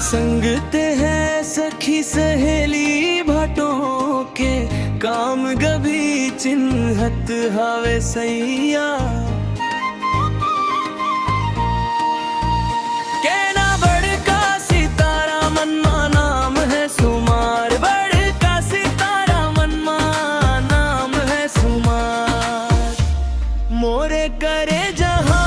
संगते हैं सखी सहेली भाटों के, काम गभी चिन्हत हावे सैया। कहना बड़का सितारा मनमा नाम है सुमार, बड़का सितारा मनमा नाम है सुमार। मोरे करे जहां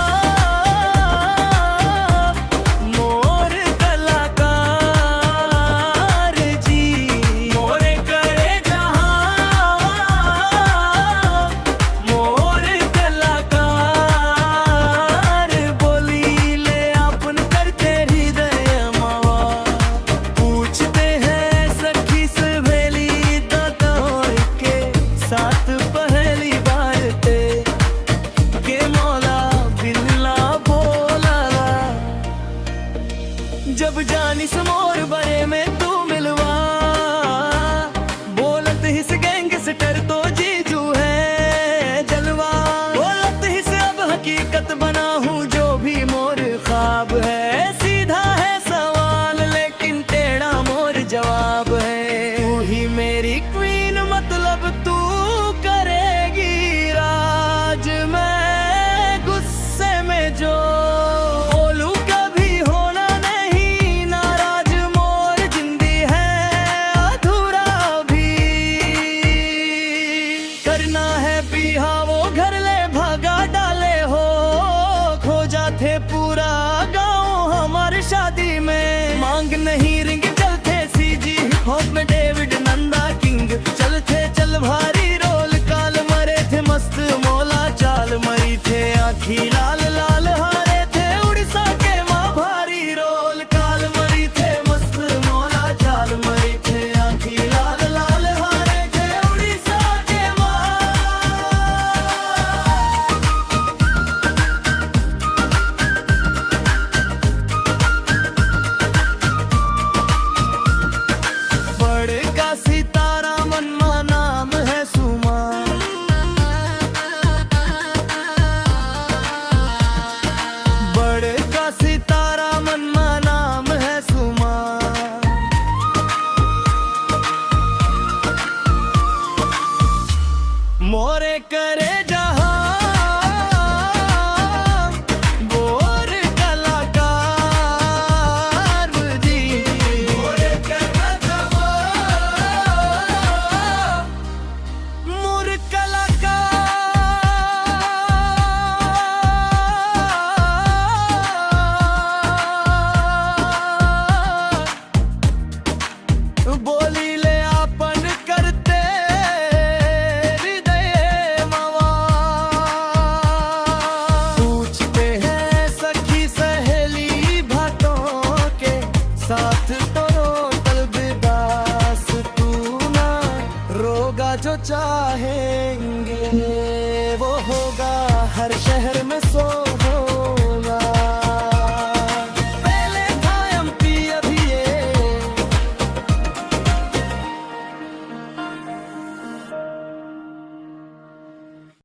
जब जानी समोर बरे में तू मिलवा, बोलत हिस गैंगस्टर तो जीजू है जलवा। बोलत हिस अब हकीकत बना हूँ जो भी मोर ख्वाब है। सीधा है सवाल लेकिन टेढ़ा मोर जवाब है। तू ही मेरी क्वीन मतलब तू करेगी राज, मैं गुस्से में जो थे पूरा गांव हमारे शादी में। मांग नहीं रिंग चलते सीजी होप में डेविड नंदा किंग, चलते चल भारी रोल काल मरे थे मस्त मौला चाल। मरी थे आखी लाल लाल हारे थे उड़ीसा के माँ भारी रोल काल। मरी थे मस्त मौला चाल, मरी थे आखी लाल लाल हारे थे उड़ीसा के माँ। सितारा मनमा नाम है सुमार, बड़े का सितारा मनमा नाम है सुमार। मोरे करे बोली ले आपन करते हृदय मवा। पूछते हैं सखी सहेली भाटों के, साथ तो रोतल बिदास तू ना रोगा। जो चाहेंगे वो होगा हर शहर में सो